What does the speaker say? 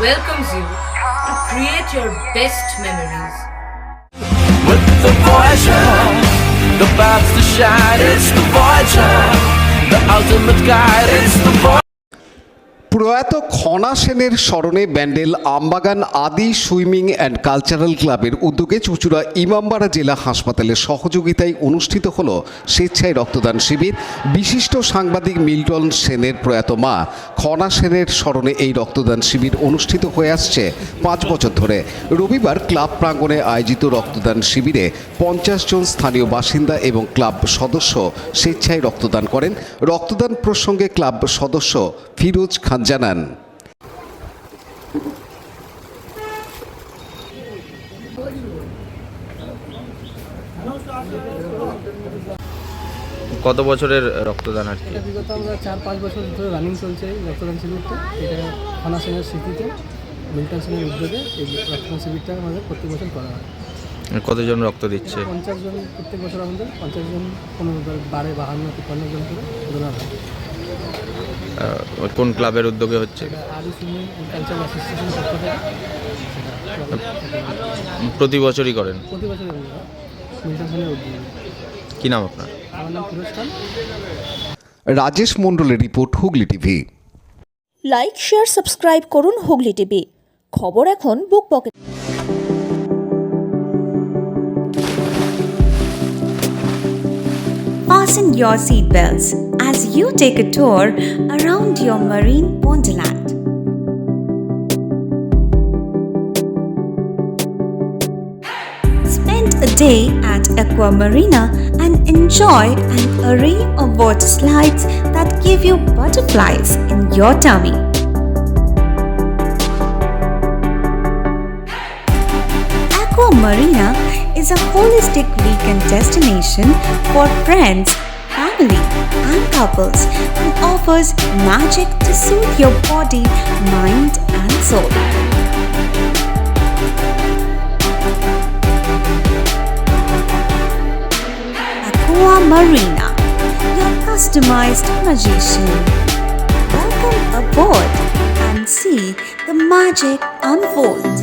welcomes you to create your best memories. With the Voyager, the path to shine, it's the Voyager, the ultimate guide, it's the Voyager. প্রয়াত খনা সেনের স্মরণে ব্যান্ডেল আমবাগান আদি swimming and cultural ক্লাবের উদ্যোগে চুঁচুড়া ইমামবাড়া জেলা হাসপাতালের সহযোগিতায় অনুষ্ঠিত হলো স্বেচ্ছায় রক্তদান শিবির। বিশিষ্ট সাংবাদিক মিল্টন সেনের প্রয়াত মা খনা সেনের স্মরণে এই রক্তদান শিবির অনুষ্ঠিত হয়ে আসছে 5 বছর ধরে। রবিবার ক্লাব প্রাঙ্গণে আয়োজিত রক্তদান শিবিরে 50 জন স্থানীয় বাসিন্দা এবং ক্লাব সদস্য স্বেচ্ছায় রক্তদান করেন। রক্তদান প্রসঙ্গে ক্লাব সদস্য ফিরোজ খান জানান, কত বছরের রক্তদান আর কি? বিগত আমরা 4-5 বছর ধরে রানিং চলছে এই রক্তদান শিবিরটা। এটা খনা সেনের স্মৃতিতে মিল্টন সেনের উদ্যোগে এই রক্তদান শিবিরটা আমাদের প্রত্যেক বছর করা হয়। কতজন রক্ত দিচ্ছে? 50 জন প্রত্যেক বছর আমাদের 50 জন 52 জন করে ডোনার হয়। কোন ক্লাবের উদ্যোগে হচ্ছে? আদি সুইমিং কালচারাল অ্যাসোসিয়েশন পক্ষ থেকে প্রতি বছরই করেন? প্রতি বছর মিল্টন সেনের উদ্যোগে। কি নাম আপনার? আমার নাম ফিরোজ খান। রাজেশ মণ্ডলের report, Hooghly TV. Like, share, subscribe করুন হুগলি টিভি। খবর এখন বুক pocket. Fasten your seatbelts as you take a tour around your marine wonderland. Spend a day at Aqua Marina and enjoy an array of water slides that give you butterflies in your tummy. Aqua Marina is a holistic weekend destination for friends, family, and couples and offers magic to soothe your body, mind, and soul. Aqua Marina, your customized magician. Welcome aboard and see the magic unfold.